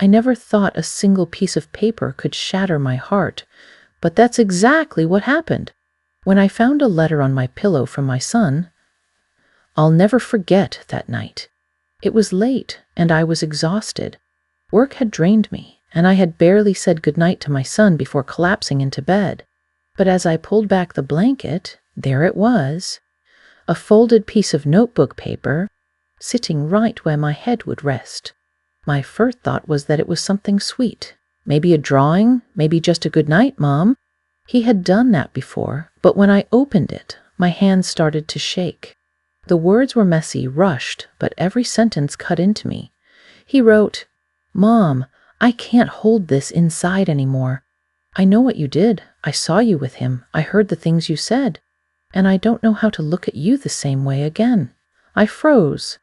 I never thought a single piece of paper could shatter my heart, but that's exactly what happened. When I found a letter on my pillow from my son, I'll never forget that night. It was late, and I was exhausted. Work had drained me, and I had barely said goodnight to my son before collapsing into bed. But as I pulled back the blanket, there it was, a folded piece of notebook paper, sitting right where my head would rest. My first thought was that it was something sweet. Maybe a drawing, maybe just a good night, Mom. He had done that before, but when I opened it, my hands started to shake. The words were messy, rushed, but every sentence cut into me. He wrote, "Mom, I can't hold this inside anymore. I know what you did. I saw you with him. I heard the things you said. And I don't know how to look at you the same way again." I froze.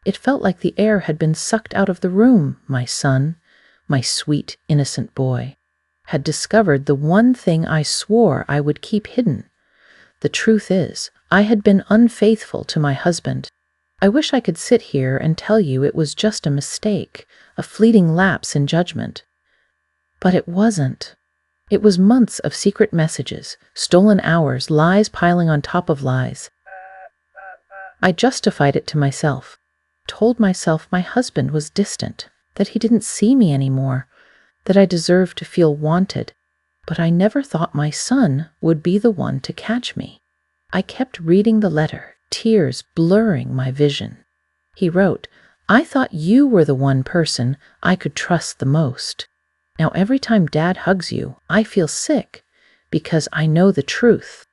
It felt like the air had been sucked out of the room. My son, my sweet, innocent boy, had discovered the one thing I swore I would keep hidden. The truth is, I had been unfaithful to my husband. I wish I could sit here and tell you it was just a mistake, a fleeting lapse in judgment. But it wasn't. It was months of secret messages, stolen hours, lies piling on top of lies. I justified it to myself, told myself my husband was distant, that he didn't see me anymore, that I deserved to feel wanted. But I never thought my son would be the one to catch me. I kept reading the letter, tears blurring my vision. He wrote, "I thought you were the one person I could trust the most. Now every time Dad hugs you, I feel sick because I know the truth.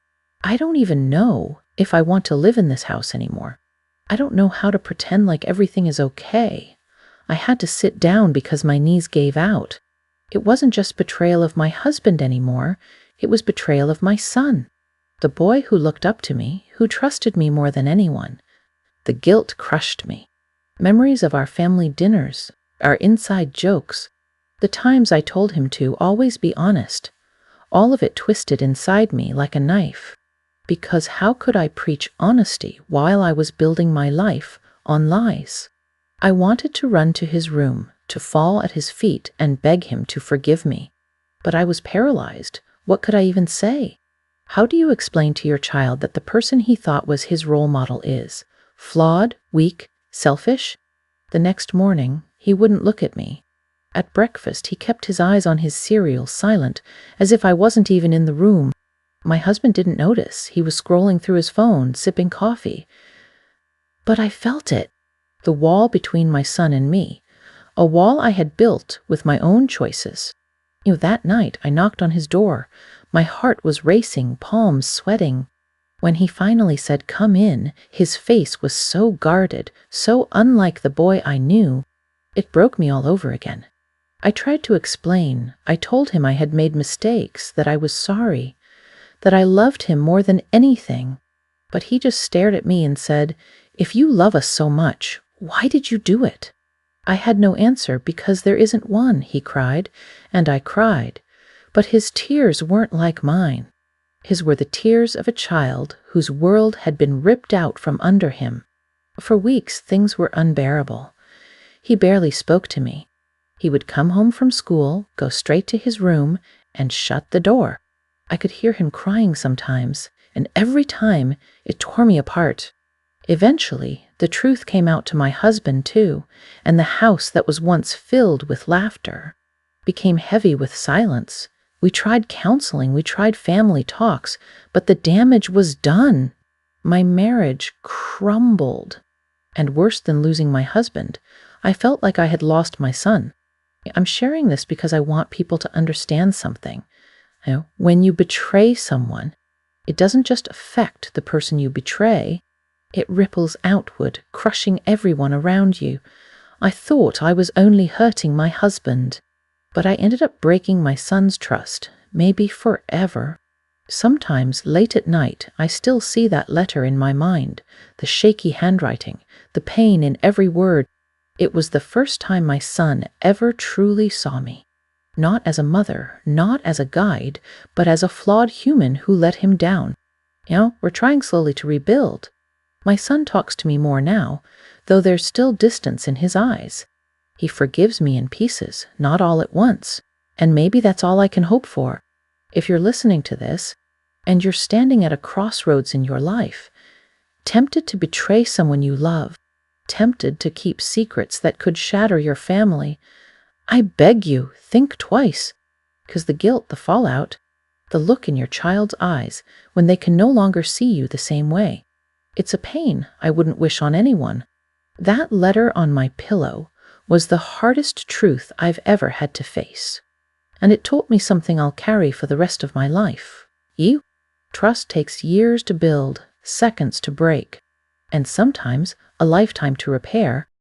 I don't even know if I want to live in this house anymore. I don't know how to pretend like everything is okay. I had to sit down because my knees gave out. It wasn't just betrayal of my husband anymore. It was betrayal of my son, the boy who looked up to me, who trusted me more than anyone. The guilt crushed me. Memories of our family dinners, our inside jokes, the times I told him to always be honest, all of it twisted inside me like a knife. Because how could I preach honesty while I was building my life on lies? I wanted to run to his room, to fall at his feet and beg him to forgive me. But I was paralyzed. What could I even say? How do you explain to your child that the person he thought was his role model is flawed, weak, selfish? The next morning, he wouldn't look at me. At breakfast, he kept his eyes on his cereal, silent, as if I wasn't even in the room. My husband didn't notice. He was scrolling through his phone, sipping coffee. But I felt it. The wall between my son and me. A wall I had built with my own choices. That night I knocked on his door. My heart was racing, palms sweating. When he finally said, "Come in," his face was so guarded, so unlike the boy I knew. It broke me all over again. I tried to explain. I told him I had made mistakes, that I was sorry, that I loved him more than anything. But he just stared at me and said, "If you love us so much, why did you do it?" I had no answer because there isn't one, he cried, and I cried. But his tears weren't like mine. His were the tears of a child whose world had been ripped out from under him. For weeks, things were unbearable. He barely spoke to me. He would come home from school, go straight to his room, and shut the door. I could hear him crying sometimes, and every time it tore me apart. Eventually, the truth came out to my husband, too, and the house that was once filled with laughter became heavy with silence. We tried counseling, we tried family talks, but the damage was done. My marriage crumbled. And worse than losing my husband, I felt like I had lost my son. I'm sharing this because I want people to understand something. When you betray someone, it doesn't just affect the person you betray, it ripples outward, crushing everyone around you. I thought I was only hurting my husband, but I ended up breaking my son's trust, maybe forever. Sometimes, late at night, I still see that letter in my mind, the shaky handwriting, the pain in every word. It was the first time my son ever truly saw me. Not as a mother, not as a guide, but as a flawed human who let him down. We're trying slowly to rebuild. My son talks to me more now, though there's still distance in his eyes. He forgives me in pieces, not all at once. And maybe that's all I can hope for. If you're listening to this, and you're standing at a crossroads in your life, tempted to betray someone you love, tempted to keep secrets that could shatter your family, I beg you, think twice. Because the guilt, the fallout, the look in your child's eyes when they can no longer see you the same way, it's a pain I wouldn't wish on anyone. That letter on my pillow was the hardest truth I've ever had to face. And it taught me something I'll carry for the rest of my life. Trust takes years to build, seconds to break, and sometimes a lifetime to repair.